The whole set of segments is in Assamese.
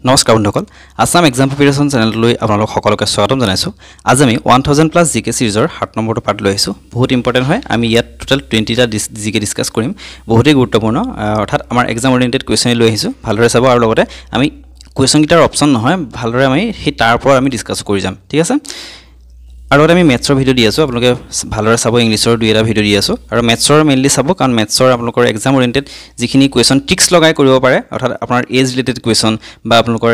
নমস্কাৰ বন্ধুসকল আসাম এক্সাম প্ৰিপাৰেচন চেনেললৈ আপোনালোক সকলোকে স্বাগতম জনাইছো আজি আমি 1000 প্লাস জিকে সিৰিজৰ 7 নম্বৰটো পাৰ্ট লৈ আহিছো বহুত ইম্পৰ্টেন্ট হয় আমি ইয়াত টোটাল 20টা জিকে ডিসকাস কৰিম বহুতেই গুৰুত্বপূৰ্ণ অৰ্থাৎ আমাৰ এক্সাম ওৰিয়েন্টেড কোৱেশ্চন লৈ আহিছো ভালদৰে চাব আৰু লগতে আমি কোৱেশ্চন গিটাৰ অপচন নহয় ভালদৰে আমি হি তাৰ পৰা আমি ডিসকাস কৰি যাম ঠিক আছে আৰু আমি মেথছৰ ভিডিও দি আছো আপোনালোকে ভালদৰে চাব ইংলিছৰ দুইটা ভিডিও দি আছো আৰু মেথছৰ মেইনলি চাব কাৰণ মেথছৰ আপোনালোকৰ এক্সাম ওৰিয়েন্টেড যিখিনি কোৱেশ্চন ট্ৰিক্স লগাই কৰিব পাৰে অৰ্থাৎ আপোনাৰ এজ ৰিলেটেড কোৱেশ্চন বা আপোনালোকৰ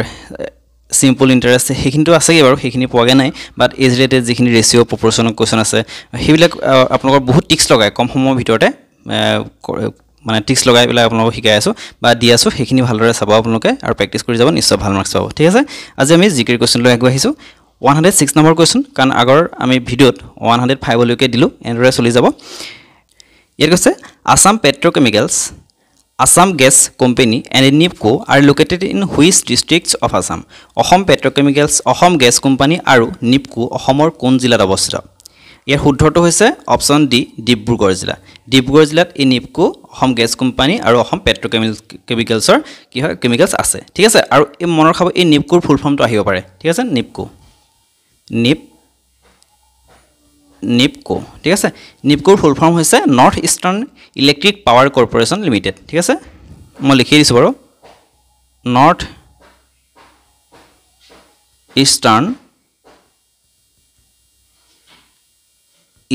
সিম্পল ইন্টাৰেষ্ট সেইখিনিটো আছেই বাৰু সেইখিনি পোৱাগে নাই বাট এজ ৰিলেটেড যিখিনি ৰেশিও প্ৰপৰ্চনেল কোৱেশ্চন আছে সেইবিলাক আপোনালোকৰ বহুত ট্ৰিক্স লগাই কম সময়ৰ ভিতৰতে মানে ট্ৰিক্স লগাই পেলাই আপোনালোকক শিকাই আছো বা দি আছো সেইখিনি ভালদৰে চাব আপোনালোকে আৰু প্ৰেক্টিছ কৰি যাব নিশ্চয় ভাল মাৰ্কছ পাব ঠিক আছে আজি আমি জিকেৰ কোৱেশ্চন লৈ আহিছো 106 number question কাৰণ আগৰ আমি ভিডিওত 105 লৈকে দিলো এনৰে চলি যাব ইয়াৰ কৈছে Assam Petrochemicals Assam Gas Company and NIPCO are located in which districts of Assam Assam Petrochemicals Assam Gas Company আৰু NIPCO অসমৰ কোন জিলাত অৱস্থিত ইয়াৰ শুদ্ধটো হৈছে অপচন ডি ডিব্ৰুগড় জিলাত এই NIPCO Assam Gas Company আৰু Assam Petrochemicalsৰ কি হয় কেমিকেলছ আছে ঠিক আছে আৰু এই মনৰ খাব এই NIPCOৰ ফুল ফৰ্মটো আহিব পাৰে ঠিক আছে NIPCO ঠিক আছে NIPCOৰ ফুল ফৰ্ম হৈছে north eastern electric power corporation limited ঠিক আছে মই লিখি দিছো বাৰু north eastern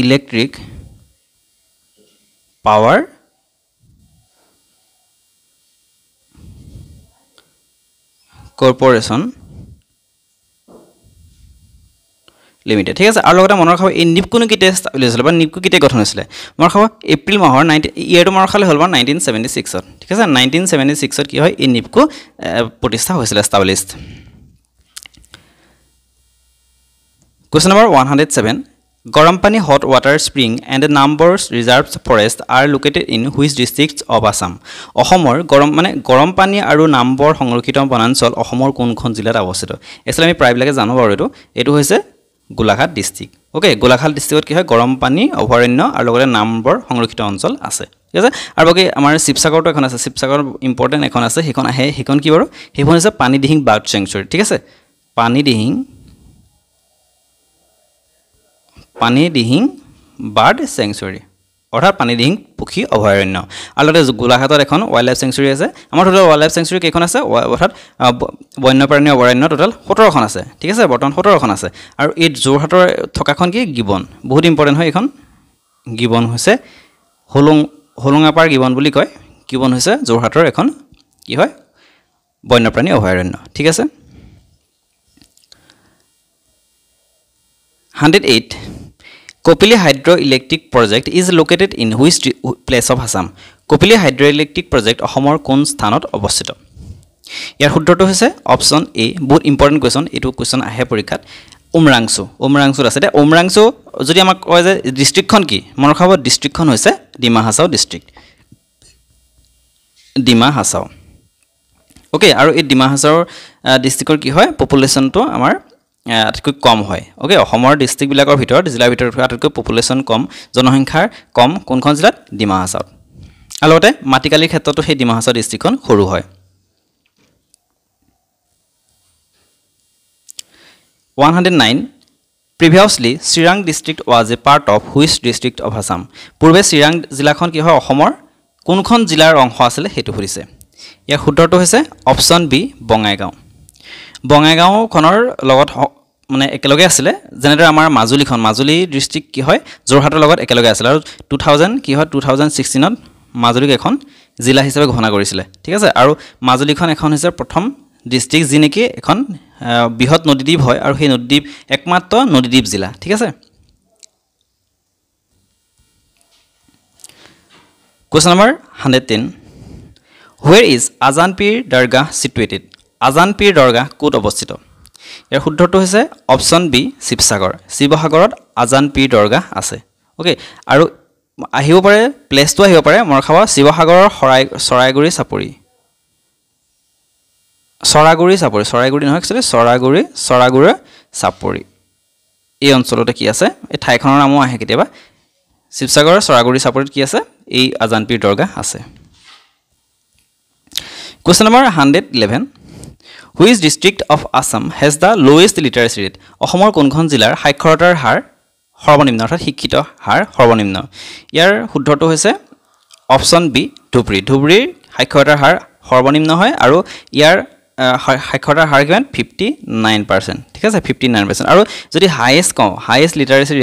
electric power corporation limited ঠিক আছে আৰু লগতে মনৰ খাব এই NIPCO নো কিতে উলিয়াইছিল বা NIPCO কিতে গঠন হৈছিল মনৰ খাব এপ্ৰিল মাহৰ 90 ইয়াৰটো মনৰ খালে হ'ল 1976 ত ঠিক আছে 1976 ত কি হয় এই NIPCO প্ৰতিষ্ঠা হৈছিল established question number 107 Garampani hot water spring and a number reserves forest are located in which districts of Assam অসমৰ গৰম পানী আৰু নম্বৰ সংৰক্ষিত বনাঞ্চল অসমৰ কোনখন জিলাত অৱস্থিত এছলে আমি প্ৰায়বিলাকে জানো বাৰু এটো হৈছে গোলাঘাট ডিস্ট্ৰিক্ট ওকে গোলাঘাট ডিস্ট্ৰিক্টত কি হয় গৰম পানী অভয়াৰণ্য আৰু লগতে নম্বৰ সংৰক্ষিত অঞ্চল আছে ঠিক আছে আৰু বাকি আমাৰ শিৱসাগৰটো এখন আছে শিৱসাগৰ ইম্পৰ্টেন্ট এখন আছে হেখন আহে হেখন কি বাৰু হেখন হৈছে পানীদিহিং বাৰ্ড চেংচুৰী ঠিক আছে পানীদিহিং বাৰ্ড চেংচুৰী অৰ্থাৎ পানীদিহিং পক্ষী অভয়াৰণ্য আৰু লগতে গোলাঘাটত এখন ওয়াইল্ড লাইফ চেংচুৰী আছে আমাৰ টোটাল ওয়াইল্ড লাইফ চেংচুৰী কেইখন আছে অৰ্থাৎ বন্যপ্ৰাণী অভয়াৰণ্য টোটাল 17খন আছে ঠিক আছে বৰ্তমান 17খন আছে আৰু এই যোৰহাটৰ থকাখন কি গিবন বহুত ইম্পৰ্টেন্ট হয় এখন গিবন হৈছে হলুঙাপাৰ গিবন বুলি কয় গিবন হৈছে যোৰহাটৰ এখন কি হয় বন্যপ্ৰাণী অভয়াৰণ্য ঠিক আছে 108 Kopili Hydroelectric Project is located in which place of Assam? Kopili Hydroelectric Project অসমৰ কোন স্থানত অৱস্থিত ইয়াৰ শুদ্ধটো হৈছে অপচন এ বহুত ইম্পৰ্টেন্ট কোৱেশ্চন এটো কোৱেশ্চন আহে পৰীক্ষাত উমৰাংছু আছে তে উমৰাংছু যদি আমাক কয় যে ডিস্ট্ৰিক্টখন কি মনৰ খাব ডিস্ট্ৰিক্টখন হৈছে ডিমা হাছাও ওকে আৰু এই ডিমা হাছাওৰ ডিস্ট্ৰিক্টৰ কি হয় পপুলেশনটো আমাৰ আটকৈ কম হয় ওকে অসমৰ ডিস্ট্ৰিক্ট বিলাকৰ ভিতৰত জিলাৰ ভিতৰত আটকৈ পপুলেশন কম জনসংখ্যাৰ কম কোনখন জিলাত ডিমা হাছাওত আলতে মাটিকালিৰ ক্ষেত্ৰতো সেই ডিমা হাছাও ডিস্ট্ৰিক্টখন সৰু হয় 109 Previously Sirang district was a part of which district of Assam পূৰ্বে চিৰাং জিলাখন কি হয় অসমৰ কোনখন জিলাৰ অংশ আছিল হেতু কৰিছে ইয়াৰ শুদ্ধটো হৈছে অপচন বি বঙাইগাঁও খনৰ লগত মানে একেলগে আছিল যেনেদৰে আমাৰ মাজুলী ডিস্ট্ৰিক্ট কি হয় যোৰহাটৰ লগত একেলগে আছিল আৰু 2000 কি হয় 2016 ত মাজুলীক এখন জিলা হিচাপে ঘোষণা কৰিছিল ঠিক আছে আৰু মাজুলীখন এখন হৈছে প্ৰথম ডিস্ট্ৰিক্ট যি নেকি এখন বৃহৎ নদীদ্বীপ হয় আৰু সেই নদীদ্বীপ একমাত্ৰ নদীদ্বীপ জিলা ঠিক আছে question number 110 Where is Ajanpir Dargah situated আজানপীৰ দৰগাহ কোত অৱস্থিত ইয়াৰ শুদ্ধটো হৈছে অপচন বি শিৱসাগৰত আজানপীৰ দৰগাহ আছে ওকে আৰু আহিব পাৰে প্লেসটো আহিব পাৰে মোৰ খাবা শিৱসাগৰৰ সৰাইগুৰি চাপৰি নহয় একচুয়ালি সৰাগুৰি চাপৰি এই অঞ্চলতে কি আছে এই ঠাইখনৰ নামও আহে কেতিয়াবা শিৱসাগৰৰ সৰাগুৰি চাপৰিত কি আছে এই আজানপীৰ দৰগাহ আছে Question number 111. Which district of Assam has the lowest literacy rate? অসমৰ কোনখন জিলাৰ সাক্ষৰতাৰ হাৰ সৰ্বনিম্ন অৰ্থাৎ শিক্ষিত হাৰ সৰ্বনিম্ন ইয়াৰ শুদ্ধটো হৈছে অপচন বি ধুবৰী ধুবৰীৰ সাক্ষৰতাৰ হাৰ সৰ্বনিম্ন হয় আৰু ইয়াৰ সাক্ষৰতাৰ হাৰ কিমান 59% ঠিক আছে 59% আৰু যদি হাইয়েষ্ট কওঁ হাইয়েষ্ট লিটাৰেসি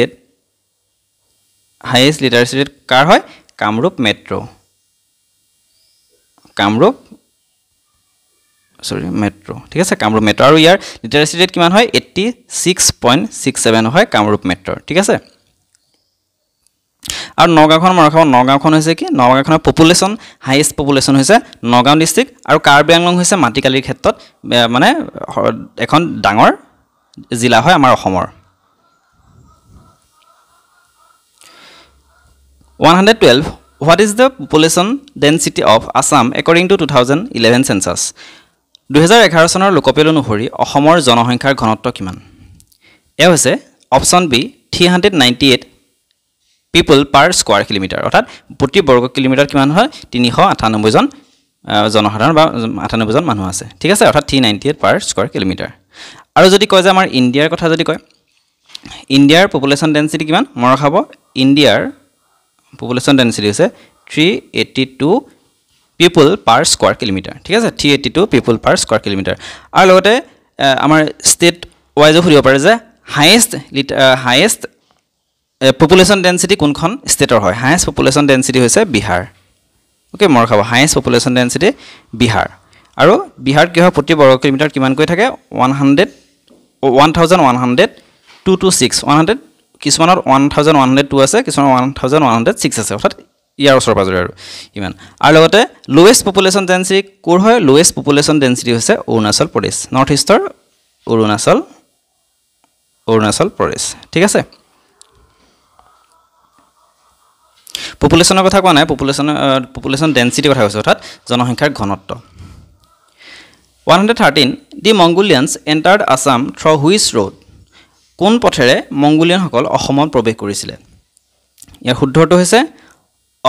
ৰেট কাৰ হয় কামৰূপ মেট্ৰ মেট্ৰ ঠিক আছে কামৰূপ মেট্ৰ আৰু ইয়াৰ লিটাৰেসি ৰেট কিমান হয় 86.67 হয় কামৰূপ মেট্ৰ ঠিক আছে আৰু নগাঁওখন মৰখাব নগাঁওখন হৈছে কি নগাঁওখনৰ পপুলেশন হাইয়েষ্ট পপুলেশন হৈছে নগাঁও ডিস্ট্ৰিক্ট আৰু কাৰ্বি আংলং হৈছে মাটিকালিৰ ক্ষেত্ৰত মানে এখন ডাঙৰ জিলা হয় আমাৰ অসমৰ 112 What is the population density of Assam according to 2011 census 2011 চনৰ লোকপিয়ল অনুসৰি অসমৰ জনসংখ্যাৰ ঘনত্ব কিমান এ হৈছে option B 398 people per square kilometer অৰ্থাৎ প্ৰতি বৰ্গ কিলোমিটাৰ কিমান হয় 398 জন জনসাধাৰণ বা 98 জন মানুহ আছে ঠিক আছে অৰ্থাৎ 398 per square kilometer আৰু যদি কয় যে আমাৰ ইণ্ডিয়াৰ কথা যদি কয় ইণ্ডিয়াৰ পপুলেশন ডেন্সিটি কিমান মৰা খাব ইণ্ডিয়াৰ পপুলেশন ডেন্সিটি হৈছে 382 people per square kilometer ঠিক আছে 382 people per square kilometer আৰু লগতে আমাৰ ষ্টেট ওয়াইজ ফুৰিব পাৰে যে হাইয়েষ্ট population density কোনখন ষ্টেটৰ হয় হাইয়েষ্ট population density হৈছে বিহাৰ ওকেমৰ খাব হাইয়েষ্ট population density বিহাৰ আৰু বিহাৰ কি হয় প্ৰতি বৰ্গ কিলোমিটাৰ কিমান কৈ থাকে 1126 100 কিছুমানৰ 1102 আছে কিছুমানৰ 1106 আছে অৰ্থাৎ ইয়াৰ ওচৰ পাজৰে আৰু ইমান আৰু লগতে লোৱেষ্ট পপুলেশন ডেন্সিটি কোৰ হয় লোৱেষ্ট পপুলেশন ডেন্সিটি হৈছে অৰুণাচল প্ৰদেশ নৰ্থ ইষ্টৰ অৰুণাচল প্ৰদেশ ঠিক আছে পপুলেশনৰ কথা কোৱা নাই পপুলেশন ডেন্সিটি কথা কৈছো অৰ্থাৎ জনসংখ্যাৰ ঘনত্ব 113 the Mongolians entered Assam through which road কোন পথেৰে মংগোলিয়ানসকল অসমত প্ৰৱেশ কৰিছিল ইয়াৰ শুদ্ধটো হৈছে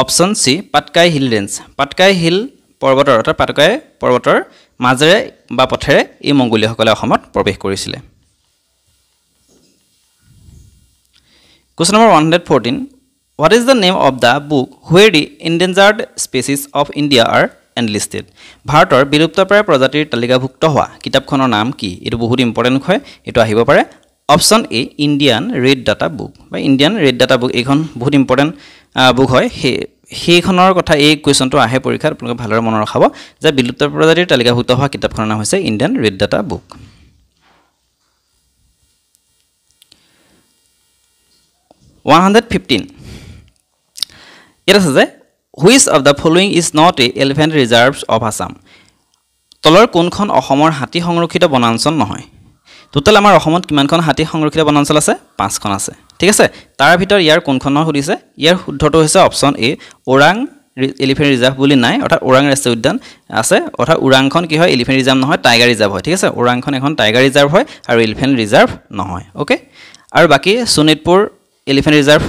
option C Patkai hill range Patkai hill পৰ্বতৰ অৰ্থাৎ পাটকাই পৰ্বতৰ মাজেৰে বা পথেৰে এই মংগোলিয়াসকলে অসমত প্ৰৱেশ কৰিছিল question number 114 What is the name of the book where the endangered species of India are enlisted? ভাৰতৰ বিলুপ্তপ্ৰায় প্ৰজাতিৰ তালিকাভুক্ত হোৱা কিতাপখনৰ নাম কি এটো বহুত ইম্পৰ্টেন্ট হয় এটো আহিব পাৰে অপচন এ ইণ্ডিয়ান ৰেড ডাটা বুক বা ইণ্ডিয়ান ৰেড ডাটা বুক এইখন বহুত ইম্পৰ্টেন্ট বুক হয় সেইখনৰ কথা এই কোৱেশ্চনটো আহে পৰীক্ষাত আপোনালোকে ভালদৰে মনত ৰাখিব যে বিলুপ্ত প্ৰজাতিৰ তালিকাভুক্ত হোৱা কিতাপখনৰ নাম হৈছে Indian red data book 115 It is a which of the following is not a elephant reserves of Assam. তলৰ কোনখন অসমৰ হাতী সংৰক্ষিত বনাঞ্চল নহয় টোটাল আমাৰ অসমত কিমানখন হাতী সংৰক্ষিত বনাঞ্চল আছে 5খন আছে ঠিক আছে তাৰ ভিতৰ ইয়াৰ কোনখনৰ সুধিছে ইয়াৰ শুদ্ধটো হৈছে অপচন এ ওৰাং এলিফেন্ট ৰিজাৰ্ভ বুলি নাই অৰ্থাৎ ওৰাং ৰাষ্ট্ৰীয় উদ্যান আছে অৰ্থাৎ ওৰাংখন কি হয় এলিফেন্ট ৰিজাৰ্ভ নহয় টাইগাৰ ৰিজাৰ্ভ হয় ঠিক আছে ওৰাংখন এখন টাইগাৰ ৰিজাৰ্ভ হয় আৰু এলিফেন্ট ৰিজাৰ্ভ নহয় ওকে আৰু বাকি সোনিতপুৰ এলিফেন্ট ৰিজাৰ্ভ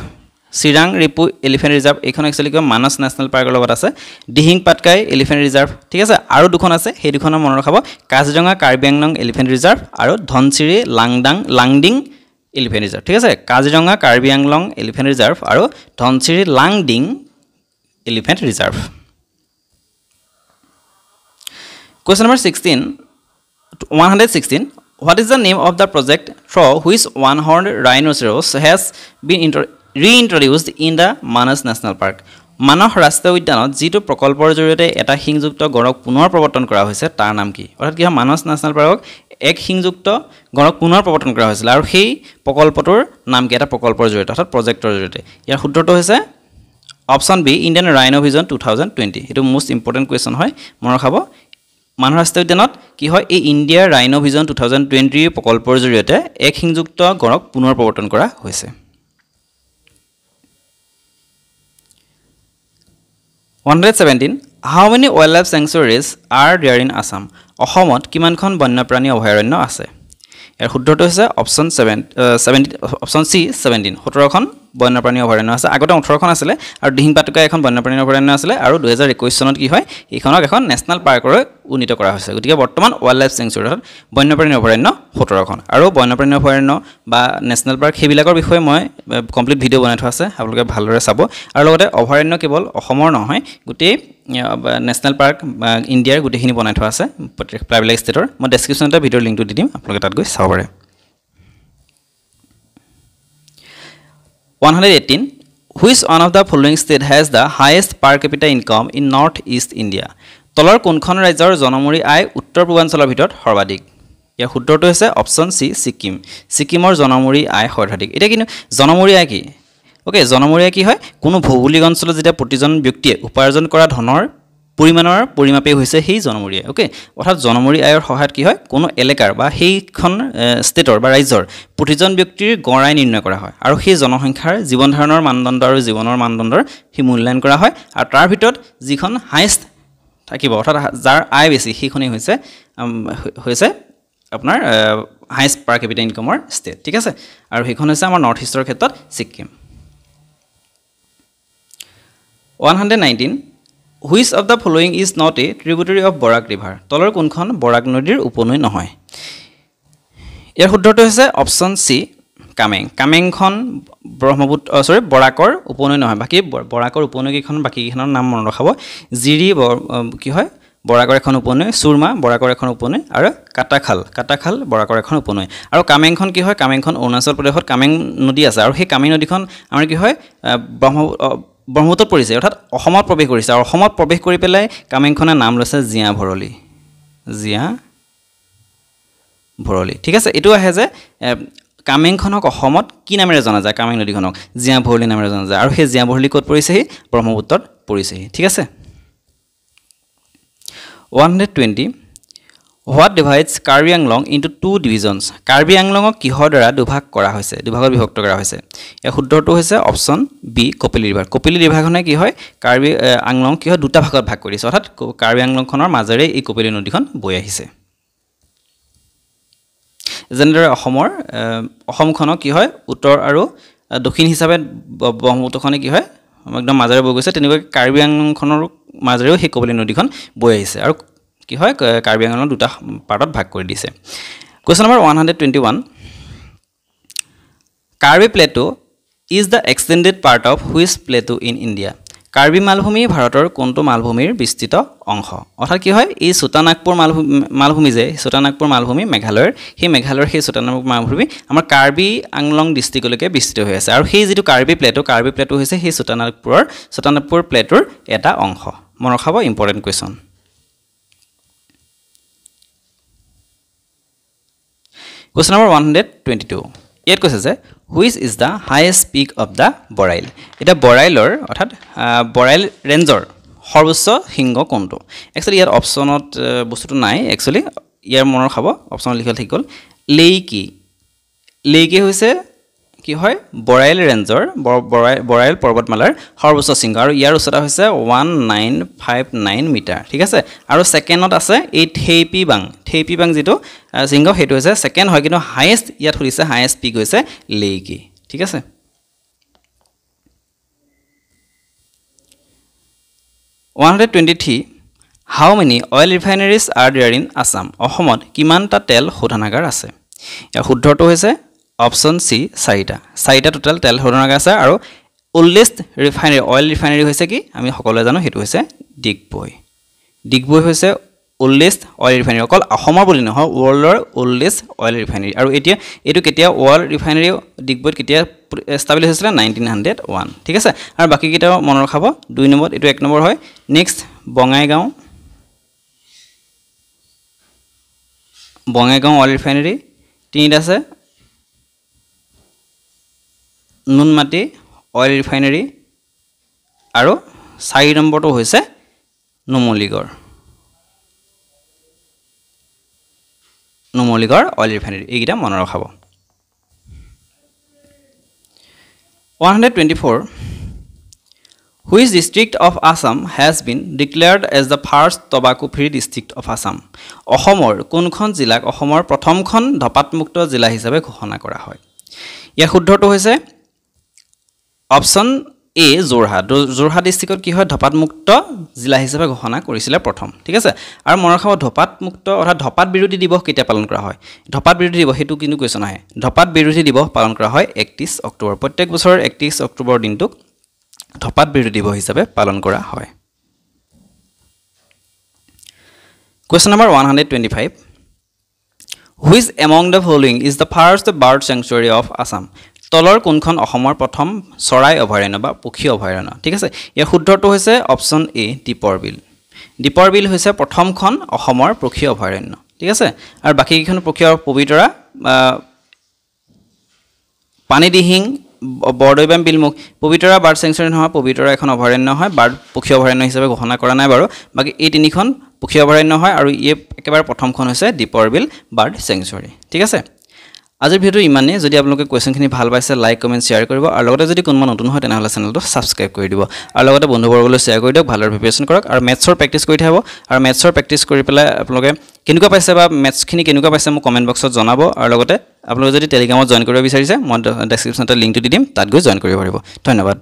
চিৰাং ৰিপু এলিফেন্ট ৰিজাৰ্ভ এইখন একচুয়ালি কি মানস নেশনেল পাৰ্কৰ লগত আছে দিহিং পাটকাই এলিফেন্ট ৰিজাৰ্ভ ঠিক আছে আৰু দুখন আছে সেই দুখনৰ মনত ৰাখিব কাজিৰঙা কাৰ্বি আংলং এলিফেন্ট ৰিজাৰ্ভ আৰু ধনচিৰি লাংডিং এলিফেন্ট ৰিজাৰ্ভ ঠিক আছে কাজিৰঙা কাৰ্বি আংলং এলিফেন্ট ৰিজাৰ্ভ আৰু ধনচিৰি Lumding elephant reserve Question number 116 What is the name of the project through which one-horned rhinoceros has been reintroduced in the Manas National Park? মানস ৰাষ্ট্ৰীয় উদ্যানত যেটো প্ৰকল্পৰ জৰিয়তে এটা হিংযুক্ত গড়ক পুনৰ প্ৰৱৰ্তন কৰা হৈছে তাৰ নাম কি অৰ্থাৎ কি মানস নেশনেল পাৰ্কক এক হিংযুক্ত গড়ক পুনৰ প্ৰৱৰ্তন কৰা হৈছিল আৰু সেই প্ৰকল্পটোৰ নাম কি এটা প্ৰকল্পৰ জৰিয়তে অৰ্থাৎ প্ৰজেক্টৰ জৰিয়তে ইয়াৰ শুদ্ধটো হৈছে option B Indian rhino vision 2020 এটো মোস্ট ইম্পৰ্টেন্ট কোৱেশ্চন হয় মনত ৰাখিব মানস ৰাষ্ট্ৰীয় উদ্যানত কি হয় এই ইণ্ডিয়াৰ ৰাইনো ভিজন 2020 প্ৰকল্পৰ জৰিয়তে এক হিংযুক্ত গড়ক পুনৰ প্ৰৱৰ্তন কৰা হৈছে 117 How many wildlife sanctuaries are there in Assam? অসমত কিমানখন বন্যপ্ৰাণী অভয়াৰণ্য আছে ইয়াৰ শুদ্ধটো হৈছে অপশ্যন 17 17খন বন্যপ্ৰাণী অভয়াৰণ্য আছে আগতে 18খন আছিলে আৰু দিহিংপাটকা এখন বন্যপ্ৰাণী অভয়াৰণ্য আছিলে আৰু 2021 চনত কি হয় এইখনক এখন নেশ্যনেল পাৰ্কলৈ উন্নীত কৰা হৈছে গতিকে বৰ্তমান ৱাইল্ড লাইফ চেঞ্চুৰী অৰ্থাৎ বন্যপ্ৰাণী অভয়াৰণ্য 17খন আৰু বন্যপ্ৰাণী অভয়াৰণ্য বা নেশ্যনেল পাৰ্ক সেইবিলাকৰ বিষয়ে মই কমপ্লিট ভিডিঅ' বনাই থোৱা আছে আপোনালোকে ভালদৰে চাব আৰু লগতে অভয়াৰণ্য কেৱল অসমৰ নহয় গোটেই নেশ্যনেল পাৰ্ক ইণ্ডিয়াৰ গোটেইখিনি বনাই থোৱা আছে প্ৰায়বিলাক ষ্টেটৰ মই ডেছক্ৰিপশ্যনতে ভিডিঅ'ৰ লিংকটো দি দিম আপোনালোকে তাত গৈ চাব পাৰে 118 Which one of the following state has the highest per capita income in North East India? তলৰ কোনখন ৰাজ্যৰ জনমূৰি আয় উত্তৰ পূৰ্বাঞ্চলৰ ভিতৰত সৰ্বাধিক ইয়াৰ শুদ্ধটো হৈছে অপশ্যন সি ছিকিম ছিকিমৰ জনমূৰি আয় সৰ্বাধিক এটা কিন্তু জনমূৰি আয় কি ওকে জনমূৰি আয় কি হয় কোনো ভৌগোলিক অঞ্চলত যেতিয়া প্ৰতিজন ব্যক্তিয়ে উপাৰ্জন কৰা ধনৰ পৰিমাণৰ পৰিমাপে হৈছে সেই জনমূৰি আয় ওকে অৰ্থাৎ জনমূৰি আয়ৰ সহায়ত কি হয় কোনো এলেকাৰ বা সেইখন ষ্টেটৰ বা ৰাজ্যৰ প্ৰতিজন ব্যক্তিৰ গড় আয় নিৰ্ণয় কৰা হয় আৰু সেই জনসংখ্যাৰ জীৱন ধাৰণৰ মানদণ্ড আৰু জীৱনৰ মানদণ্ডৰ হি মূল্যায়ন কৰা হয় আৰু তাৰ ভিতৰত যিখন হাইয়েষ্ট থাকিব অৰ্থাৎ যাৰ আয় বেছি সেইখনেই হৈছে আপোনাৰ হাইয়েষ্ট পাৰ কেপিটা ইনকামৰ ষ্টেট ঠিক আছে আৰু সেইখন হৈছে আমাৰ নৰ্থ ইষ্টৰ ক্ষেত্ৰত Sikkim 119 Which of the following is not a tributary of Borak River? তলৰ কোনখন বৰাক নদীৰ উপনৈ নহয় ইয়াৰ শুদ্ধটো হৈছে অপশ্যন সি কামেংখন ব্ৰহ্মপুত্ৰ বৰাকৰ উপনৈ নহয় বাকি বৰাকৰ উপনৈ কেইখন বাকি কেইখনৰ নাম মনত ৰাখিব জিৰি কি হয় বৰাকৰ এখন উপনৈ সুৰমা বৰাকৰ এখন উপনৈ আৰু কাটাখাল বৰাকৰ এখন উপনৈ আৰু কামেংখন কি হয় কামেংখন অৰুণাচল প্ৰদেশত কামেং নদী আছে আৰু সেই কামেং নদীখন আমাৰ কি হয় ব্ৰহ্মপুত্ৰত পৰিছে অৰ্থাৎ অসমত প্ৰৱেশ কৰিছে আৰু অসমত প্ৰৱেশ কৰি পেলাই কামেংখনৰ নাম লৈছে জিয়া ভৰলী ঠিক আছে এটো আহে যে কামেংখনক অসমত কি নামেৰে জনা যায় কামেং নদীখনক জিয়া ভৰলী নামেৰে জনা যায় আৰু সেই জিয়া ভৰলী ক'ত পৰিছেহি ব্ৰহ্মপুত্ৰত পৰিছেহি ঠিক আছে 120 What divides Karbi Anglong into two divisions? Karbi Anglong কিহৰ দ্বাৰা দুভাগ কৰা হৈছে দুভাগত বিভক্ত কৰা হৈছে এই শুদ্ধটো হৈছে অপশ্যন বি কপিলি ৰিভাৰখনে কি হয় কাৰ্বি আংলং কি হয় দুটা ভাগত ভাগ কৰিছে অৰ্থাৎ কাৰ্বি আংলংখনৰ মাজেৰে এই কপিলি নদীখন বৈ আহিছে যেনেদৰে অসমখনক কি হয় উত্তৰ আৰু দক্ষিণ হিচাপে ব্ৰহ্মপুত্ৰখনে কি হয় একদম মাজেৰে বৈ গৈছে তেনেকৈ কাৰ্বি আংলংখনৰ মাজেৰেও সেই কপিলি নদীখন বৈ আহিছে আৰু কি হয় কাৰ্বি আংলং দুটা পাৰ্টত ভাগ কৰি দিছে question number 121 Karbi Plato is the extended part of which Plato in India Karbi মালভূমি ভাৰতৰ কোনটো মালভূমিৰ বিস্তৃত অংশ অৰ্থাৎ কি হয় এই চুটানাগপুৰ মালভূমি যে চুটানাগপুৰ মালভূমি মেঘালয়ৰ সেই চুটানাগপুৰ মালভূমি আমাৰ কাৰ্বি আংলং ডিষ্ট্ৰিক্টলৈকে বিস্তৃত হৈ আছে আৰু সেই যিটো কাৰ্বি প্লেটো হৈছে সেই চুটানাগপুৰ প্লেটোৰ এটা অংশ মনত ৰাখিব ইম্পৰ্টেণ্ট কুৱেশ্যন Question number 122 ইয়াত কৈছে যে which is the highest peak of the Borail এটা বৰাইলৰ অৰ্থাৎ বৰাইল ৰেঞ্জৰ সৰ্বোচ্চ শৃংগ কোনটো একচুয়ালি ইয়াৰ অপচনত বস্তুটো নাই একচুয়ালি ইয়াৰ মনৰ খাব অপচনত লিখা থাকি গল লেইকি হৈছে কি হয় বৰাইল ৰেঞ্জৰ বৰাইল পৰ্বতমালাৰ সৰ্বোচ্চ শৃংগ আৰু ইয়াৰ উচ্চতা হৈছে 1959 মিটাৰ ঠিক আছে আৰু সেকেন্ডত আছে এই থেইপিবাং যেটো শৃংগ হেতু হৈছে সেকেন্ড হয় কিন্তু হাইয়েষ্ট ইয়াত হৈছে হাইয়েষ্ট পিক হৈছে লেইকি ঠিক আছে 123 How many oil refineries are there in Assam অসমত কিমানটা তেল শোধনাগাৰ আছে ইয়াৰ শুদ্ধটো হৈছে অপশ্যন সি চাৰিটা টোটাল তেল শোধনাগাৰ আছে আৰু ওল্ডেষ্ট অইল ৰিফাইনাৰী হৈছে কি আমি সকলোৱে জানো হেতু হৈছে ডিগবৈ হৈছে ওল্ডেষ্ট অইল ৰিফাইনাৰী অকল অসমৰ বুলি নহয় ওৱৰ্ল্ডৰ ওল্ডেষ্ট অইল ৰিফাইনাৰী আৰু এতিয়া এটো কেতিয়া অইল ৰিফাইনাৰী ডিগবৈত কেতিয়া এষ্টাবলিছ হৈছিল 1901 ঠিক আছে আৰু বাকি কিটা মনত ৰাখিব 2 নম্বৰ এটো 1 নম্বৰ হয় নেক্সট বঙাইগাঁও অইল ৰিফাইনাৰী 3 আছে নুনমাটি অইল ৰিফাইনাৰী আৰু 4 নম্বৰটো হৈছে নুমলীগড় অইল ৰিফাইনাৰী এইটা মনত ৰাখিব 124 Which district of Assam has been declared as the first tobacco-free district of Assam? অসমৰ কোনখন জিলাক অসমৰ প্ৰথমখন ধপাতমুক্ত জিলা হিচাপে ঘোষণা কৰা হয়? ইয়াৰ শুদ্ধটো হৈছে অপচন এ যোৰহাট। যোৰহাট ডিষ্ট্ৰিক্টত কি হয় ধপাতমুক্ত জিলা হিচাপে ঘোষণা কৰিছিলে প্ৰথম। ঠিক আছে, আৰু মনত ৰাখিব ধপাতমুক্ত অৰ্থাৎ ধপাত বিৰোধী দিৱস কেতিয়া পালন কৰা হয়? ধপাত বিৰোধী দিৱস সেইটো কিন্তু কুৱেশ্যন আহে। ধপাত বিৰোধী দিৱস পালন কৰা হয় 31 অক্টোবৰ। প্ৰত্যেক বছৰ 31 অক্টোবৰ দিনটোক ধপাত বিৰোধী দিৱস হিচাপে পালন কৰা হয়। Question number 125. Which among the following is the first bird sanctuary of Assam? তলৰ কোনখন অসমৰ প্ৰথম চৰাই অভয়াৰণ্য বা পক্ষী অভয়াৰণ্য? ঠিক আছে, ইয়াৰ শুদ্ধটো হৈছে অপচন এ দীপৰ বিল। দীপৰ বিল হৈছে প্ৰথমখন অসমৰ পক্ষী অভয়াৰণ্য। ঠিক আছে, আৰু বাকীকেইখন পক্ষী পবিতৰা, পানীদিহিং, বৰদৈবাম, বিলমুখ। পবিতৰা বাৰ্ড চেংচুৰী নহয়, পবিতৰা এখন অভয়াৰণ্য হয়, বাৰ্ড পক্ষী অভয়াৰণ্য হিচাপে ঘোষণা কৰা নাই বাৰু। বাকী এই তিনিখন পক্ষী অভয়াৰণ্য হয়, আৰু ইয়ে একেবাৰে প্ৰথমখন হৈছে দীপৰ বিল বাৰ্ড চেংচুৰী। ঠিক আছে, আজিৰ ভিডিঅ'টো ইমানেই। যদি আপোনালোকে কুৱেশ্যনখিনি ভাল পাইছে লাইক কমেণ্ট শ্বেয়াৰ কৰিব, আৰু লগতে যদি কোনোবা নতুন হয় তেনেহ'লে চেনেলটো ছাবস্ক্ৰাইব কৰি দিব, আৰু লগতে বন্ধুবৰ্গলৈ শ্বেয়াৰ কৰি দিয়ক। ভালদৰে প্ৰিপেৰেশ্যন কৰক, আৰু মেথছৰ প্ৰেক্টিছ কৰি থাকিব। আৰু মেথছৰ প্ৰেক্টিছ কৰি পেলাই আপোনালোকে কেনেকুৱা পাইছে বা মেথছখিনি কেনেকুৱা পাইছে মোক কমেণ্ট বক্সত জনাব। আৰু লগতে আপোনালোকে যদি টেলিগ্ৰামত জইন কৰিব বিচাৰিছে মই ডেছক্ৰিপশ্যনতে লিংকটো দি দিম, তাত গৈ জইন কৰিব পাৰিব। ধন্যবাদ।